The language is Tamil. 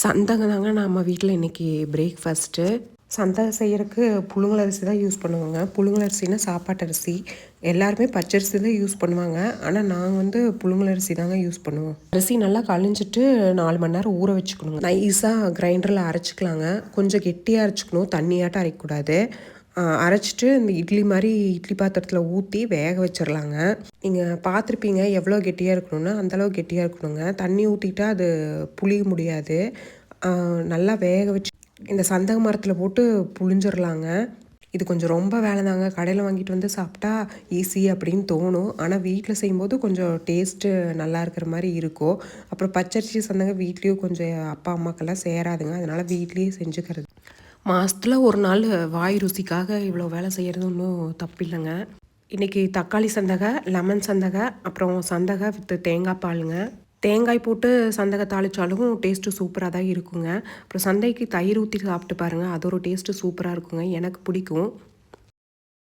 சந்தக தாங்க நம்ம வீட்டில் இன்றைக்கி பிரேக்ஃபாஸ்ட்டு. சந்தக செய்யறதுக்கு புழுங்கலரிசி தான் யூஸ் பண்ணுவாங்க. புழுங்கலரிசினா சாப்பாட்டு அரிசி. எல்லாருமே பச்சரிசி தான் யூஸ் பண்ணுவாங்க. ஆனால் நாங்கள் வந்து புழுங்கலரிசி தாங்க யூஸ் பண்ணுவோம். அரிசி நல்லா கழிஞ்சிட்டு 4 மணி நேரம் ஊற வச்சுக்கணுங்க. நைஸாக கிரைண்டரில் அரைச்சிக்கலாங்க. கொஞ்சம் கெட்டியாக அரைச்சிக்கணும், தண்ணியாட்டம் அரைக்கக்கூடாது. அரைச்சிட்டு இந்த இட்லி மாதிரி இட்லி பாத்திரத்தில் ஊற்றி வேக வச்சிடலாங்க. நீங்கள் பார்த்துருப்பீங்க எவ்வளோ கெட்டியாக இருக்கணும்னா அந்தளவு கெட்டியாக இருக்கணுங்க. தண்ணி ஊற்றிட்டா அது புளிய முடியாது. நல்லா வேக வச்சு இந்த சந்தக மரத்தில் போட்டு புழிஞ்சிடலாங்க. இது கொஞ்சம் ரொம்ப வேலை தாங்க. கடையில் வாங்கிட்டு வந்து சாப்பிட்டா ஈஸி அப்படின்னு தோணும். ஆனால் வீட்டில் செய்யும்போது கொஞ்சம் டேஸ்ட்டு நல்லா இருக்கிற மாதிரி இருக்கும். அப்புறம் பச்சரிசி சந்தக வீட்லேயும் கொஞ்சம் அப்பா அம்மாக்கெல்லாம் சேராதுங்க. அதனால் வீட்லேயே செஞ்சுக்கிறது. மாதத்தில் ஒரு நாள் வாய் ருசிக்காக இவ்வளோ வேலை செய்கிறது ஒன்றும் தப்பில்லைங்க. இன்றைக்கி தக்காளி சந்தகை, லெமன் சந்தகை, அப்புறம் சந்தகை வித் தேங்காய் பாலுங்க. தேங்காய் போட்டு சந்தகை தாளித்தாலும் டேஸ்ட்டு சூப்பராக தான் இருக்குங்க. அப்புறம் சந்தைக்கு தயிர் ஊற்றி சாப்பிட்டு பாருங்கள், அது ஒரு டேஸ்ட்டு சூப்பராக இருக்குங்க. எனக்கு பிடிக்கும்.